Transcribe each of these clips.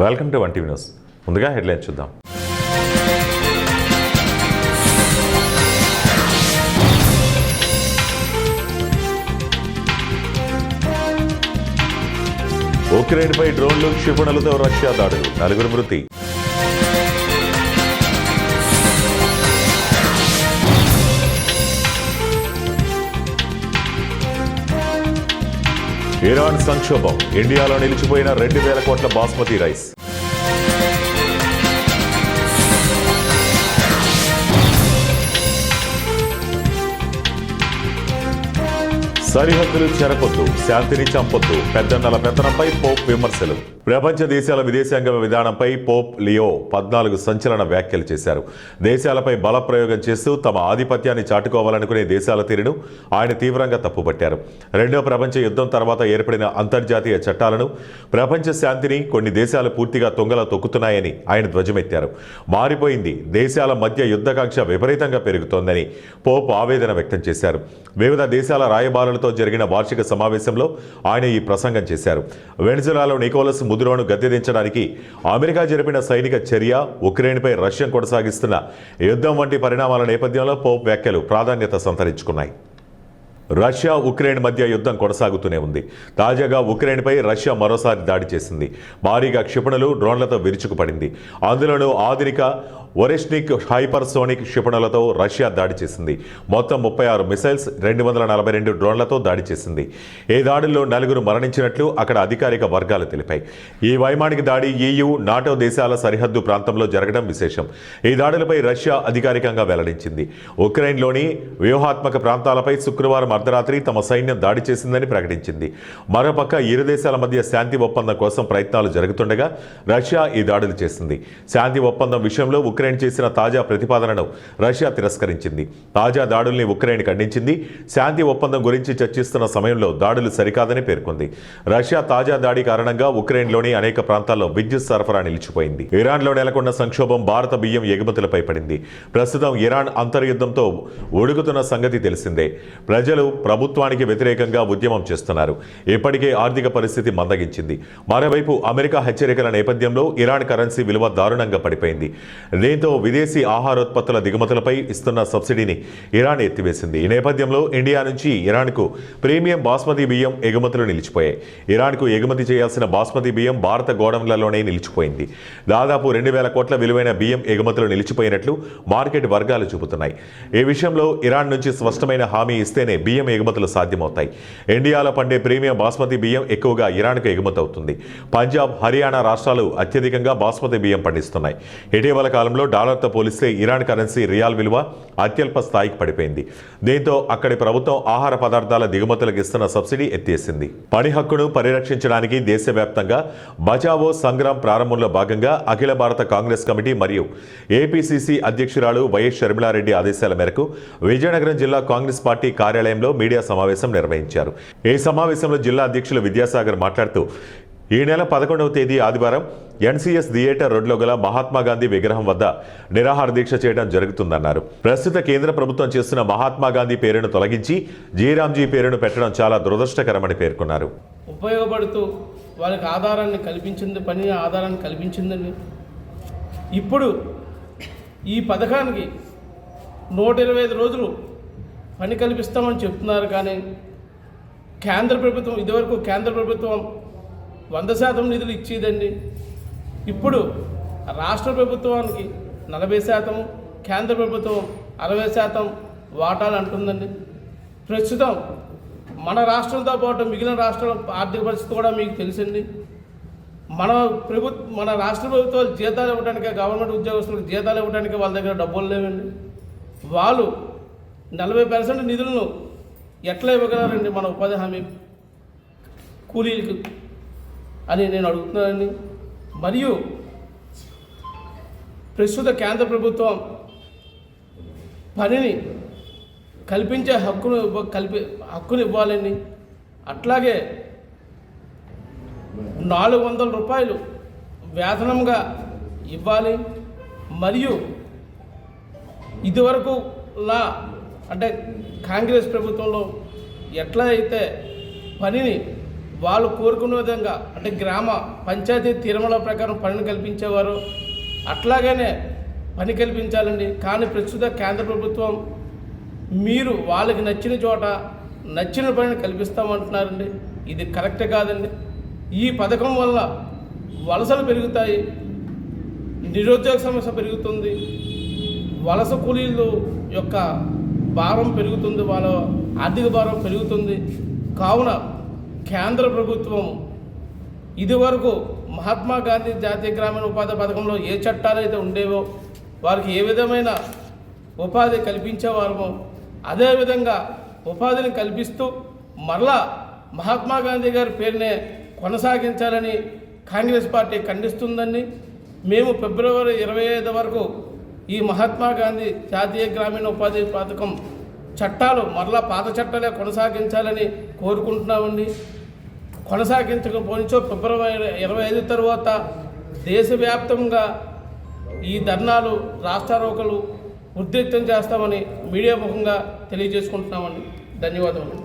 Welcome to one TV news. ముందుగా headlines చూద్దాం. ఉక్రెయిన్పై డ్రోన్లు క్షిపణులతో రష్యా దాడులు, 4 మృతి. ఇరాన్ సంక్షోభం, ఇండియాలో నిలిచిపోయిన 2,000 కోట్ల బాస్మతి రైస్. సరిహద్దులు చెరపొద్దు, శాంతిని చంపొద్దు, పెద్దన్నల పెత్తనంపై పోప్ విమర్శలు. ప్రపంచ దేశాల విదేశాంగ విధానంపై పోప్ లియో 14 సంచలన వ్యాఖ్యలు చేశారు. దేశాలపై బల ప్రయోగం చేస్తూ తమ ఆధిపత్యాన్ని చాటుకోవాలనుకునే దేశాల తీరును ఆయన తీవ్రంగా తప్పుపట్టారు. రెండో ప్రపంచ యుద్ధం తర్వాత ఏర్పడిన అంతర్జాతీయ చట్టాలను, ప్రపంచ శాంతిని కొన్ని దేశాలు పూర్తిగా తొంగలో తొక్కుతున్నాయని ఆయన ధ్వజమెత్తారు. మారిపోయింది, దేశాల మధ్య యుద్ధకాంక్ష విపరీతంగా పెరుగుతోందని పోప్ ఆవేదన వ్యక్తం చేశారు. వివిధ దేశాల రాయబారులతో జరిగిన వార్షిక సమావేశంలో ఆయన ఈ ప్రసంగం చేశారు. వెనిజులాలో నికోలస్ ముదురోను గద్దెదించడానికి అమెరికా జరిపిన సైనిక చర్య, ఉక్రెయిన్పై రష్యా కొనసాగిస్తున్న యుద్ధం వంటి పరిణామాల నేపథ్యంలో పోప్ వ్యాఖ్యలు ప్రాధాన్యత సంతరించుకున్నాయి. రష్యా ఉక్రెయిన్ మధ్య యుద్ధం కొనసాగుతూనే ఉంది. తాజాగా ఉక్రెయిన్పై రష్యా మరోసారి దాడి చేసింది. భారీగా క్షిపణులు, డ్రోన్లతో విరుచుకుపడింది. అందులోనూ ఆధునిక ఒరెష్నిక్ హైపర్సోనిక్ క్షిపణులతో రష్యా దాడి చేసింది. మొత్తం 36 మిసైల్స్, 242 డ్రోన్లతో దాడి చేసింది. ఈ దాడుల్లో 4 మరణించినట్లు అక్కడ అధికారిక వర్గాలు తెలిపాయి. ఈ వైమానిక దాడి EU, నాటో దేశాల సరిహద్దు ప్రాంతంలో జరగడం విశేషం. ఈ దాడులపై రష్యా అధికారికంగా వెల్లడించింది. ఉక్రెయిన్లోని వ్యూహాత్మక ప్రాంతాలపై శుక్రవారం అర్ధరాత్రి తమ సైన్యం దాడి చేసిందని ప్రకటించింది. మరోపక్క ఇరు దేశాల మధ్య శాంతి ఒప్పందం కోసం ప్రయత్నాలు జరుగుతుండగా రష్యా ఈ దాడులు చేసింది. శాంతి ఒప్పందం విషయంలో ఉక్రెయిన్ చేసిన తాజా ప్రతిపాదనను రష్యా తిరస్కరించింది. తాజా దాడుల్ని ఉక్రెయిన్ ఖండించింది. శాంతి ఒప్పందం గురించి చర్చిస్తున్న సమయంలో దాడులు సరికాదని పేర్కొంది. రష్యా తాజా దాడి కారణంగా ఉక్రెయిన్లోని అనేక ప్రాంతాల్లో విద్యుత్ సరఫరా నిలిచిపోయింది. ఇరాన్లో నెలకొన్న సంక్షోభం భారత బియ్యం ఎగుమతులపై పడింది. ప్రస్తుతం ఇరాన్ అంతర్యుద్ధంతో ఒడుగుతున్న సంగతి తెలిసిందే. ప్రజలు ప్రభుత్వానికి వ్యతిరేకంగా ఉద్యమం చేస్తున్నారు. ఇప్పటికే ఆర్థిక పరిస్థితి మందగించింది. మరోవైపు అమెరికా హెచ్చరికల నేపథ్యంలో ఇరాన్ కరెన్సీ విలువ దారుణంగా పడిపోయింది. దీంతో విదేశీ ఆహారోత్పత్తుల దిగుమతులపై ఇస్తున్న సబ్సిడీని ఇరాన్ ఎత్తివేసింది. ఈ నేపథ్యంలో ఇండియా నుంచి ఇరాన్కు ప్రీమియం బాస్మతి బియ్యం ఎగుమతులు నిలిచిపోయాయి. ఇరాన్కు ఎగుమతి చేయాల్సిన బాస్మతి బియ్యం భారత గోడౌన్లలోనే నిలిచిపోయింది. దాదాపు 2,000 కోట్ల విలువైన బియ్యం ఎగుమతులు నిలిచిపోయినట్లు మార్కెట్ వర్గాలు చూపుతున్నాయి. ఈ విషయంలో ఇరాన్ నుంచి స్పష్టమైన హామీ ఇస్తేనే బియ్యం ఎగుమతులు సాధ్యమవుతాయి. ఇండియాలో పండే ప్రీమియం బాస్మతి బియ్యం ఎక్కువగా ఇరాన్కు ఎగుమతవుతుంది. పంజాబ్, హర్యానా రాష్ట్రాలు అత్యధికంగా బాస్మతి బియ్యం పండిస్తున్నాయి. ఇటీవల కాలంలో డాలర్తో పోలిస్తే ఇరాన్ కరెన్సీ రియాల్ విలువ అత్యల్ప స్థాయికి పడిపోయింది. దీంతో అక్కడి ప్రభుత్వం ఆహార పదార్థాల దిగుమతులకు ఇస్తున్న సబ్సిడీ ఎత్తేసింది. పని హక్కును పరిరక్షించడానికి దేశవ్యాప్తంగా బచావో సంగ్రామ్ ప్రారంభంలో భాగంగా అఖిల భారత కాంగ్రెస్ కమిటీ మరియు ఏపీసీసీ అధ్యక్షురాలు వైఎస్ షర్మిలారెడ్డి ఆదేశాల మేరకు విజయనగరం జిల్లా కాంగ్రెస్ పార్టీ కార్యాలయంలో మీడియా సమావేశం నిర్వహించారు. ఈ సమావేశంలో జిల్లా అధ్యక్షులు విద్యాసాగర్ మాట్లాడుతూ ఈ నెల 11వ తేదీ ఆదివారం NCS థియేటర్ రోడ్లో గల మహాత్మాగాంధీ విగ్రహం వద్ద నిరాహార దీక్ష చేయడం జరుగుతుందన్నారు. ప్రస్తుత కేంద్ర ప్రభుత్వం చేస్తున్న మహాత్మాగాంధీ పేరును తొలగించి జీరాంజీ పేరును పెట్టడం చాలా దురదృష్టకరమని పేర్కొన్నారు. ఉపయోగపడుతూ వాళ్ళకి పని ఆధారాన్ని కల్పించిందని ఇప్పుడు ఈ పథకానికి 125 రోజులు పని కల్పిస్తామని చెప్తున్నారు. కానీ కేంద్ర ప్రభుత్వం ఇదివరకు 100% నిధులు ఇచ్చేదండి. ఇప్పుడు రాష్ట్ర ప్రభుత్వానికి 40%, కేంద్ర ప్రభుత్వం 60% వాటాలు అంటుందండి. ప్రస్తుతం మన రాష్ట్రంతో పాటు మిగిలిన రాష్ట్రాల ఆర్థిక పరిస్థితి కూడా మీకు తెలుసండి. మన రాష్ట్ర ప్రభుత్వాలు జీతాలు ఇవ్వడానికి, గవర్నమెంట్ ఉద్యోగస్తులకు జీతాలు ఇవ్వడానికి వాళ్ళ దగ్గర డబ్బులు లేవండి. వాళ్ళు 40% నిధులను ఎట్లా ఇవ్వగలరండి మన ఉపాధి హామీ కూలీలకు అని నేను అడుగుతున్నానండి. మరియు ప్రస్తుత కేంద్ర ప్రభుత్వం పనిని కల్పించే హక్కును ఇవ్వాలని, అట్లాగే 400 రూపాయలు వేతనంగా ఇవ్వాలి. మరియు ఇదివరకు అంటే కాంగ్రెస్ ప్రభుత్వంలో ఎట్లా అయితే పనిని వాళ్ళు కోరుకున్న విధంగా అంటే గ్రామ పంచాయతీ తీర్మాల ప్రకారం పనిని కల్పించేవారు అట్లాగనే పని కల్పించాలండి. కానీ ప్రస్తుత కేంద్ర ప్రభుత్వం మీరు వాళ్ళకి నచ్చిన చోట నచ్చిన పనిని కల్పిస్తామంటున్నారండి. ఇది కరెక్ట్ కాదండి. ఈ పథకం వల్ల వలసలు పెరుగుతాయి, నిరుద్యోగ సమస్య పెరుగుతుంది, వలస కూలీలు యొక్క భారం పెరుగుతుంది, వాళ్ళ ఆర్థిక భారం పెరుగుతుంది. కావున కేంద్ర ప్రభుత్వం ఇదివరకు మహాత్మా గాంధీ జాతీయ గ్రామీణ ఉపాధి పథకంలో ఏ చట్టాలు అయితే ఉండేవో వారికి ఏ విధమైన ఉపాధి కల్పించేవారమో అదేవిధంగా ఉపాధిని కల్పిస్తూ మరలా మహాత్మా గాంధీ గారి పేరునే కొనసాగించాలని కాంగ్రెస్ పార్టీ ఖండిస్తుందని మేము ఫిబ్రవరి 25 వరకు ఈ మహాత్మా గాంధీ జాతీయ గ్రామీణ ఉపాధి పథకం చట్టాలు మరలా పాత చట్టాలే కొనసాగించాలని కోరుకుంటున్నామండి. కొనసాగించకపోనిచో ఫిబ్రవరి 25 తర్వాత దేశవ్యాప్తంగా ఈ ధర్నాలు రాస్తారోకలు ఉద్రిక్తం చేస్తామని మీడియా ముఖంగా తెలియజేసుకుంటున్నామండి. ధన్యవాదములు.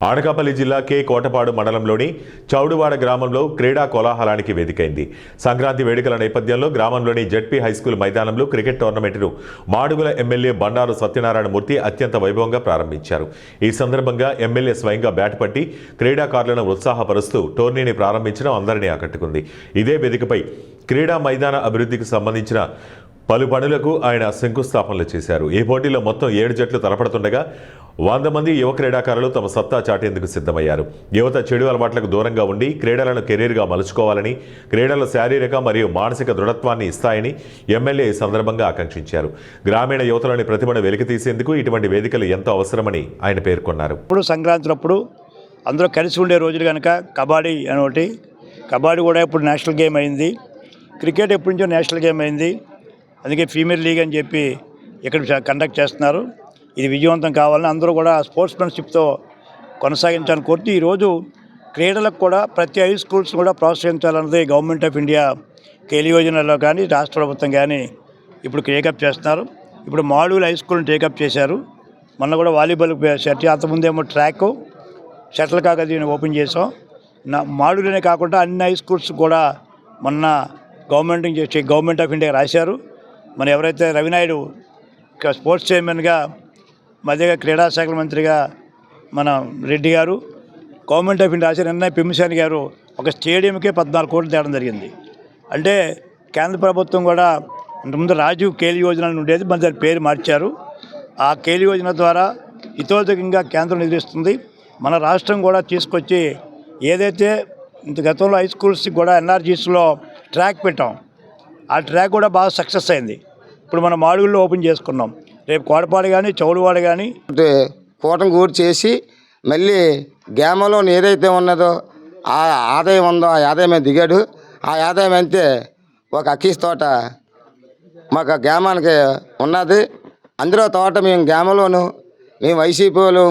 అనకాపల్లి జిల్లా కే కోటపాడు మండలంలోని చౌడువాడ గ్రామంలో క్రీడా కోలాహలానికి వేదికైంది. సంక్రాంతి వేడుకల నేపథ్యంలో గ్రామంలోని జెడ్పీ హైస్కూల్ మైదానంలో క్రికెట్ టోర్నమెంటును మాడుగుల ఎమ్మెల్యే బండారు సత్యనారాయణమూర్తి అత్యంత వైభవంగా ప్రారంభించారు. ఈ సందర్భంగా ఎమ్మెల్యే స్వయంగా బ్యాట్ పట్టి క్రీడాకారులను ఉత్సాహపరుస్తూ టోర్నీని ప్రారంభించడం అందరినీ ఆకట్టుకుంది. ఇదే వేదికపై క్రీడా మైదాన అభివృద్ధికి సంబంధించిన పలు పనులకు ఆయన శంకుస్థాపనలు చేశారు. ఈ పోటీలో మొత్తం 7 జట్లు తలపడుతుండగా 100 మంది యువ క్రీడాకారులు తమ సత్తా చాటేందుకు సిద్ధమయ్యారు. యువత చెడు అలవాట్లకు దూరంగా ఉండి క్రీడలను కెరీర్గా మలుచుకోవాలని, క్రీడలు శారీరక మరియు మానసిక దృఢత్వాన్ని ఇస్తాయని ఎమ్మెల్యే ఈ సందర్భంగా ఆకాంక్షించారు. గ్రామీణ యువతలోని ప్రతిభను వెలికితీసేందుకు ఇటువంటి వేదికలు ఎంతో అవసరమని ఆయన పేర్కొన్నారు. ఇప్పుడు సంక్రాంతినప్పుడు అందరూ కలిసి ఉండే రోజులు కనుక కబడ్డీ అని ఒకటి, కబడ్డీ కూడా ఇప్పుడు నేషనల్ గేమ్ అయింది, క్రికెట్ ఎప్పటి నుంచో నేషనల్ గేమ్ అయింది. అందుకే ఫీమేల్ లీగ్ అని చెప్పి ఇక్కడ కండక్ట్ చేస్తున్నారు. ఇది విజయవంతం కావాలని అందరూ కూడా స్పోర్ట్స్మెన్షిప్తో కొనసాగించాలని కోరుతూ ఈరోజు క్రీడలకు కూడా ప్రతి హై స్కూల్స్ కూడా ప్రోత్సహించాలన్నది గవర్నమెంట్ ఆఫ్ ఇండియా కేలి యోజనలో కానీ రాష్ట్ర ప్రభుత్వం కానీ ఇప్పుడు టేకప్ చేస్తున్నారు. ఇప్పుడు మాడుగుల హై స్కూల్ని టేకప్ చేశారు. మొన్న కూడా వాలీబాల్ సెట్, అంతకుముందేమో ట్రాక్ షటిల్ కాక దీన్ని ఓపెన్ చేసాం. మాడుగులనే కాకుండా అన్ని హై స్కూల్స్ కూడా మొన్న గవర్నమెంట్ ఆఫ్ ఇండియా రాశారు. మన ఎవరైతే రవినాయుడు స్పోర్ట్స్ చైర్మన్గా, మధ్యగా క్రీడా శాఖ మంత్రిగా మన రెడ్డి గారు, గవర్నమెంట్ ఆఫ్ ఇండియా రాశారు. నిన్న పిమ్మిసాని గారు ఒక స్టేడియంకే 14 కోట్లు తేవడం జరిగింది. అంటే కేంద్ర ప్రభుత్వం కూడా అంతకుముందు రాజీవ్ కేలి యోజన ఉండేది, మన దాని పేరు మార్చారు. ఆ కేలి యోజన ద్వారా హితోధికంగా కేంద్రం నిధులిస్తుంది. మన రాష్ట్రం కూడా తీసుకొచ్చి ఏదైతే ఇంత గతంలో హై స్కూల్స్కి కూడా ఎన్ఆర్జీస్లో ట్రాక్ పెట్టాం, ఆ ట్రాక్ కూడా బాగా సక్సెస్ అయింది. ఇప్పుడు మనం మాడుగుల్లో ఓపెన్ చేసుకున్నాం. రేపు కోటపాడు కానీ చౌడువాడ కానీ కూటమి కూడి చేసి మళ్ళీ గ్రామంలో ఏదైతే ఉన్నదో ఆ ఆదాయం ఉందో ఆ ఆదాయమే దిగాడు. ఆ ఆదాయం అంతే ఒక అక్కీస్ తోట మాకు గ్రామానికి ఉన్నది. అందులో తోట మేము గ్రామంలోను, మేము వైసీపీ వాళ్ళు,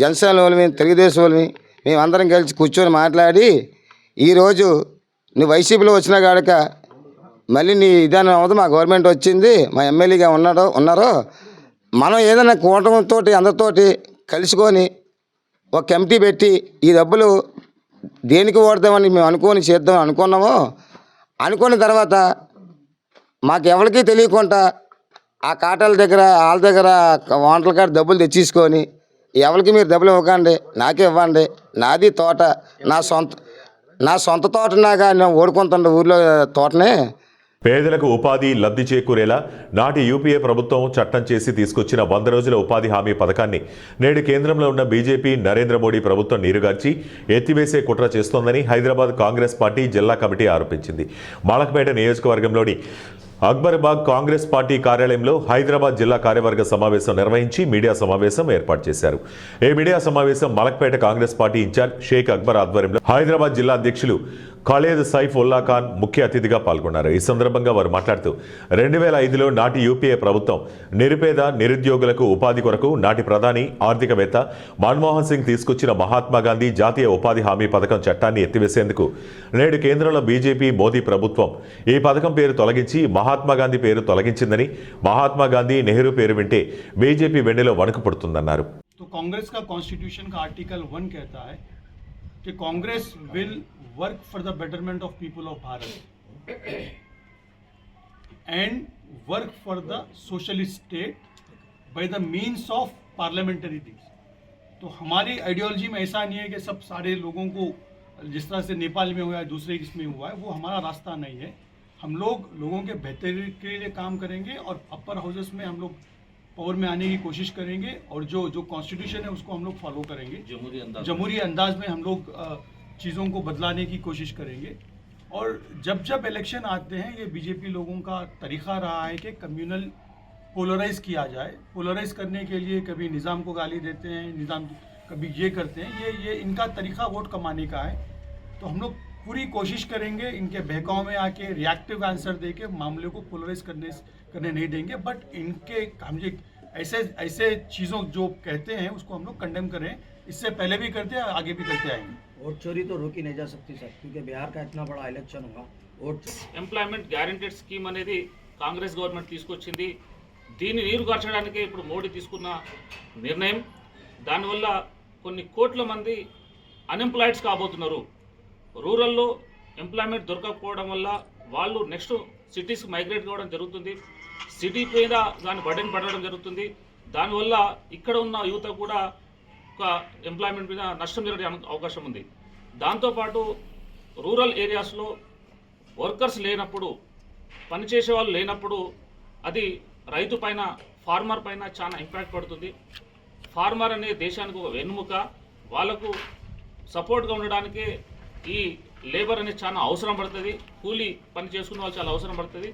జనసేన వాళ్ళు, మేము తెలుగుదేశం వాళ్ళని మేమందరం కలిసి కూర్చొని మాట్లాడి ఈరోజు నువ్వు వైసీపీలో వచ్చినా కాడక మళ్ళీ నీ విధానం అవ్వదు, మా గవర్నమెంట్ వచ్చింది, మా ఎమ్మెల్యేగా ఉన్నారో మనం ఏదైనా కూటమితో అందరితోటి కలుసుకొని ఒక కమిటీ పెట్టి ఈ డబ్బులు దేనికి వాడదామని మేము చేద్దాం అనుకున్నామో, అనుకున్న తర్వాత మాకు ఎవరికి తెలియకుండా ఆ కాటాల దగ్గర వాళ్ళ దగ్గర వంటల కాడ డబ్బులు తెచ్చేసుకొని ఎవరికి మీరు డబ్బులు ఇవ్వకండి, నాకే ఇవ్వండి, నాది తోట, నా సొంత తోటనాగా నేను ఓడుకుంటుండే ఊర్లో తోటనే. పేదలకు ఉపాధి లబ్ధి చేకూరేలా నాటి యూపీఏ ప్రభుత్వం చట్టం చేసి తీసుకొచ్చిన 100 రోజుల ఉపాధి హామీ పథకాన్ని నేడు కేంద్రంలో ఉన్న బీజేపీ నరేంద్ర మోడీ ప్రభుత్వం నీరుగార్చి ఎత్తివేసే కుట్ర చేస్తోందని హైదరాబాద్ కాంగ్రెస్ పార్టీ జిల్లా కమిటీ ఆరోపించింది. మలక్పేట నియోజకవర్గంలోని అక్బర్బాగ్ కాంగ్రెస్ పార్టీ కార్యాలయంలో హైదరాబాద్ జిల్లా కార్యవర్గ సమావేశం నిర్వహించి మీడియా సమావేశం ఏర్పాటు చేశారు. ఈ మీడియా సమావేశం మలక్పేట కాంగ్రెస్ పార్టీ ఇన్ఛార్జ్ షేక్ అక్బర్ ఆధ్వర్యంలో హైదరాబాద్ జిల్లా అధ్యక్షులు ఖాలేద్ సైఫ్ ఉల్లా ఖాన్ ముఖ్య అతిథిగా పాల్గొన్నారు. ఈ సందర్భంగా వారు మాట్లాడుతూ 2005లో నాటి యూపీఏ ప్రభుత్వం నిరుపేద నిరుద్యోగులకు ఉపాధి కొరకు నాటి ప్రధాని ఆర్థికవేత్త మన్మోహన్ సింగ్ తీసుకొచ్చిన మహాత్మా గాంధీ జాతీయ ఉపాధి హామీ పథకం చట్టాన్ని ఎత్తివేసేందుకు నేడు కేంద్రంలో బీజేపీ మోదీ ప్రభుత్వం ఈ పథకం పేరు తొలగించి మహాత్మా గాంధీ పేరు తొలగించిందని, మహాత్మా గాంధీ నెహ్రూ పేరు వింటే బీజేపీ వెన్నెలో వణుకు పుడుతుందన్నారు. तो कांग्रेस का कॉन्स्टिट्यूशन का आर्टिकल 1 कहता है कि Congress will work for the betterment of people of Bharat and work for the socialist state by the means of parliamentary things. तो हमारी आइडियोलॉजी में ऐसा नहीं है कि सब सारे लोगों को जिस तरह से नेपाल में हुआ है दूसरे इसमें हुआ है, वो हमारा रास्ता नहीं है। हम लोग लोगों के बेहतरी के लिए काम करेंगे और अपर हाउसेस में हम लोग पावर में आने की कोशिश करेंगे और जो कॉन्स्टिट्यूशन है उसको हम लोग फॉलो करेंगे। जमहूरी अंदाज में हम लोग चीज़ों को बदलाने की कोशिश करेंगे। और जब इलेक्शन आते हैं, ये बीजेपी लोगों का तरीक़ा रहा है कि कम्युनल पोलराइज किया जाए। पोलराइज करने के लिए कभी निज़ाम को गाली देते हैं, निज़ाम कभी ये करते हैं। ये इनका तरीक़ा वोट कमाने का है। तो हम लोग पूरी कोशिश करेंगे इनके बहकाव में आके रिएक्टिव आंसर दे के मामले को पोलराइज करने नहीं देंगे। बट इनके हम ऐसे चीज़ों जो कहते हैं उसको हम लोग कंडेम करें। इससे पहले भी करते हैं, आगे भी करते आएंगे। वोट चोरी तो रोकी नहीं जा सकती सर, क्योंकि बिहार का इतना बड़ा इलेक्शन हुआ। वोट ఎంప్లాయ్మెంట్ గ్యారెంటెడ్ స్కీమ్ అనేది కాంగ్రెస్ గవర్నమెంట్ తీసుకొచ్చింది. దీన్ని నీరుగార్చడానికే ఇప్పుడు మోడీ తీసుకున్న నిర్ణయం. దానివల్ల కొన్ని కోట్ల మంది అన్ఎంప్లాయిడ్స్ కాబోతున్నారు. రూరల్లో ఎంప్లాయ్మెంట్ దొరకకపోవడం వల్ల వాళ్ళు నెక్స్ట్ సిటీస్కి మైగ్రేట్ కావడం జరుగుతుంది. సిటీ మీద దాని బర్డెన్ పడడం జరుగుతుంది. దానివల్ల ఇక్కడ ఉన్న యువత కూడా ఒక ఎంప్లాయ్మెంట్ మీద నష్టం జరిగే అవకాశం ఉంది. దాంతోపాటు రూరల్ ఏరియాస్లో వర్కర్స్ లేనప్పుడు, పనిచేసే వాళ్ళు లేనప్పుడు అది రైతు పైన, ఫార్మర్ పైన చాలా ఇంపాక్ట్ పడుతుంది. ఫార్మర్ అనే దేశానికి ఒక వెన్నుముక. వాళ్ళకు సపోర్ట్గా ఉండడానికే ఈ లేబర్ అనేది చాలా అవసరం పడుతుంది. కూలీ పని చేసుకునే వాళ్ళు చాలా అవసరం పడుతుంది.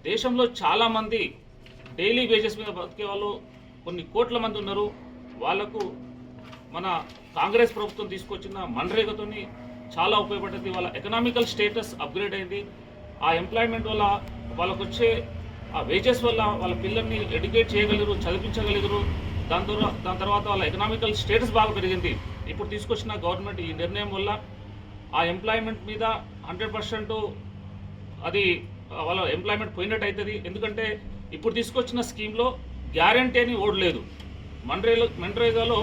దేశంలో చాలామంది డైలీ వేజెస్ మీద బతికే వాళ్ళు కొన్ని కోట్ల మంది ఉన్నారు. వాళ్ళకు మన కాంగ్రెస్ ప్రభుత్వం తీసుకొచ్చిన మన్రేగాతో చాలా ఉపయోగపడుతుంది. వాళ్ళ ఎకనామికల్ స్టేటస్ అప్గ్రేడ్ అయింది. ఆ ఎంప్లాయ్మెంట్ వల్ల వాళ్ళకు వచ్చే ఆ వేజెస్ వల్ల వాళ్ళ పిల్లల్ని ఎడ్యుకేట్ చేయగలరు, చదివించగలుగుతారు. దాని తర్వాత వాళ్ళ ఎకనామికల్ స్టేటస్ బాగా పెరిగింది. ఇప్పుడు తీసుకొచ్చిన గవర్నమెంట్ ఈ నిర్ణయం వల్ల ఆ ఎంప్లాయ్మెంట్ మీద 100% అది వాళ్ళ ఎంప్లాయ్మెంట్ పోయినట్టు అవుతుంది. ఎందుకంటే ఇప్పుడు తీసుకొచ్చిన స్కీమ్లో గ్యారంటీ అని ఓడ్ లేదు. మన్రేగాలో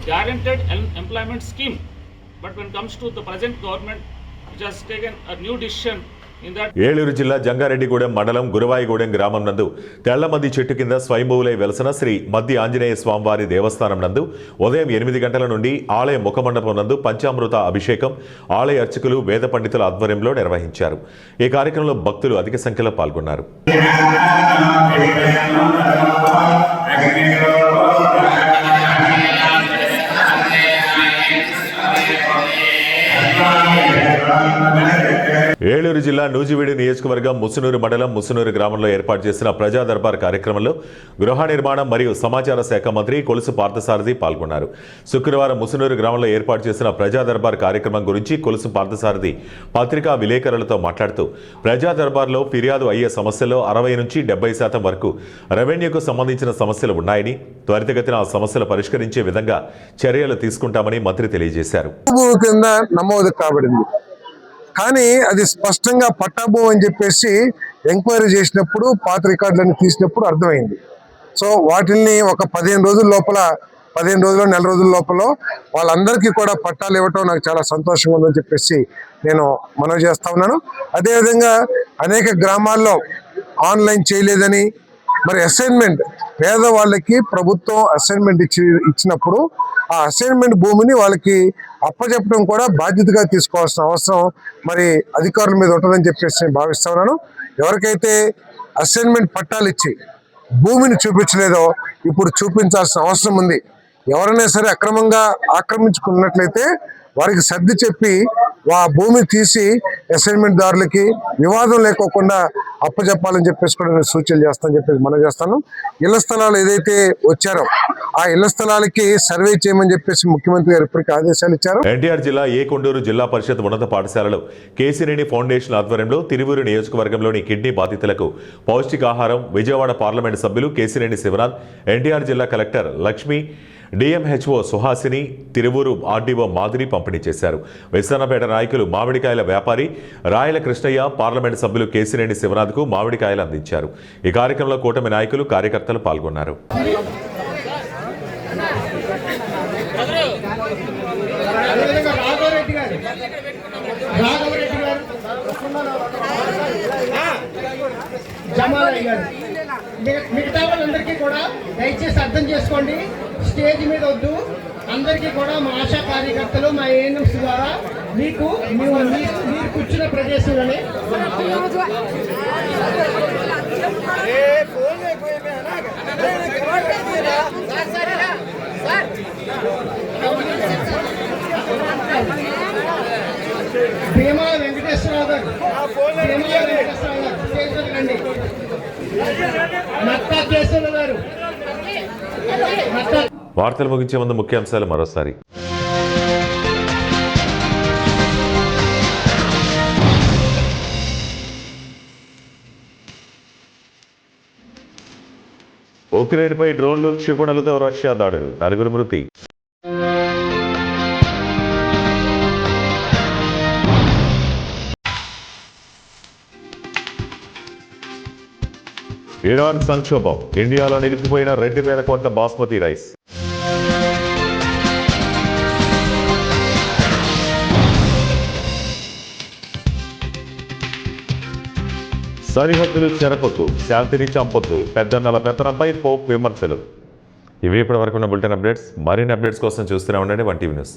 guaranteed employment scheme. But when comes to the present government which has taken a new decision. Eluru జిల్లా జంగారెడ్డిగూడెం మండలం గురువాయిగూడెం గ్రామం నందు తెల్లమద్ది చెట్టు కింద స్వయంభూవులై వెలసిన శ్రీ మద్ది ఆంజనేయ స్వామివారి దేవస్థానం నందు ఉదయం 8 గంటల నుండి ఆలయ ముఖమండపం నందు పంచామృత అభిషేకం ఆలయ అర్చకులు వేద పండితుల ఆధ్వర్యంలో నిర్వహించారు. ఈ కార్యక్రమంలో భక్తులు అధిక సంఖ్యలో పాల్గొన్నారు. ఏలూరు జిల్లా నూజివీడు నియోజకవర్గం ముసునూరు మండలం ముసునూరు గ్రామంలో ఏర్పాటు చేసిన ప్రజా దర్బార్ కార్యక్రమంలో గృహ నిర్మాణం మరియు సమాచార శాఖ మంత్రి కొలుసు పార్థసారథి పాల్గొన్నారు. శుక్రవారం ముసునూరు గ్రామంలో ఏర్పాటు చేసిన ప్రజా దర్బార్ కార్యక్రమం గురించి కొలుసు పార్థసారథి పత్రికా విలేకరులతో మాట్లాడుతూ ప్రజా దర్బార్లో ఫిర్యాదు అయ్యే సమస్యల్లో 60 నుంచి 70% వరకు రెవెన్యూకు సంబంధించిన సమస్యలు ఉన్నాయని, త్వరితగతిన ఆ సమస్యలు పరిష్కరించే విధంగా చర్యలు తీసుకుంటామని మంత్రి తెలియజేశారు. నమోదు కాబడింది, కానీ అది స్పష్టంగా పట్టాభూమి అని చెప్పేసి ఎంక్వైరీ చేసినప్పుడు పాత రికార్డులన్నీ తీసినప్పుడు అర్థమైంది. సో వాటిని ఒక 15 రోజుల లోపల, 15 రోజులు నెల రోజుల లోపల వాళ్ళందరికీ కూడా పట్టాలు ఇవ్వటం నాకు చాలా సంతోషంగా ఉందని చెప్పేసి నేను మనవి చేస్తా ఉన్నాను. అదేవిధంగా అనేక గ్రామాల్లో ఆన్లైన్ చేయలేదని, మరి అసైన్మెంట్ పేదవాళ్ళకి ప్రభుత్వం అసైన్మెంట్ ఇచ్చినప్పుడు ఆ అసైన్మెంట్ భూమిని వాళ్ళకి అప్పచెప్పడం కూడా బాధ్యతగా తీసుకోవాల్సిన అవసరం మరి అధికారుల మీద ఉంటుందని చెప్పేసి నేను భావిస్తా ఉన్నాను. ఎవరికైతే అసైన్మెంట్ పట్టాలు ఇచ్చి భూమిని చూపించలేదో ఇప్పుడు చూపించాల్సిన అవసరం ఉంది. ఎవరైనా సరే అక్రమంగా ఆక్రమించుకున్నట్లయితే వారికి సర్ది చెప్పి ఆ భూమి తీసి అసైన్మెంట్ దారులకి వివాదం లేకోకుండా అప్పచెప్పాలని చెప్పేసి కూడా నేను సూచనలు చేస్తానని చెప్పేసి మనం చేస్తాను. ఇళ్ల స్థలాలు ఏదైతే వచ్చారో ఆ ఇళ్ల స్థలాలకి సర్వే చేయమని చెప్పేసి ముఖ్యమంత్రి గారు ఇప్పటికీ ఆదేశాలు ఇచ్చారు. ఎన్టీఆర్ జిల్లా ఏకొండూరు జిల్లా పరిషత్ ఉన్నత పాఠశాలలో కేసినేని ఫౌండేషన్ ఆధ్వర్యంలో తిరువూరు నియోజకవర్గంలోని కిడ్నీ బాధితులకు పౌష్టికాహారం విజయవాడ పార్లమెంటు సభ్యులు కేసినేని శివనాథ్, ఎన్టీఆర్ జిల్లా collector Lakshmi, DMHO Suhasini, Tiruvuru RDO Madhuri పంపిణీ చేశారు. విసన్నపేట నాయకులు మామిడికాయల వ్యాపారి రాయల కృష్ణయ్య పార్లమెంటు సభ్యులు కేసినేని శివనాథ్కు మామిడికాయలు అందించారు. ఈ కార్యక్రమంలో కూటమి నాయకులు కార్యకర్తలు పాల్గొన్నారు. రాఘవరెడ్డి గారు రాఘవరెడ్డి గారు, జమాలయ్య గారు, మిగతా వాళ్ళందరికీ కూడా దయచేసి అర్థం చేసుకోండి. స్టేజ్ మీద వద్దు. అందరికీ కూడా మా ఆశా కార్యకర్తలు, మా ఏఎన్ఎంస్ ద్వారా మీకు మీరు కూర్చున్న ప్రదేశంలోనే భీమా వెంకటేశ్వరరావు గారు, స్టేజ్ మీద రండి. నక్కా కేశవ గారు, వార్తలు ముగించే ముందు ముఖ్యాంశాలు మరోసారి. ఉక్రెయిన్పై డ్రోన్లు, క్షిపణులతో రష్యా దాడులు, 4 మృతి. ఇరాన్ సంక్షోభం, ఇండియాలో నిలిచిపోయిన 2,000 కోట్ల బాస్మతి రైస్. సరిహద్దులు చెరపొద్దు, శాంతిని చంపొద్దు, పెద్దన్నల పెత్తనంపై పోప్ విమర్శలు. ఇవి ఇప్పటి వరకు ఉన్న బులెటిన్ అప్డేట్స్. మరిన్ని అప్డేట్స్ కోసం చూస్తూనే ఉండండి 1 టీవీ న్యూస్.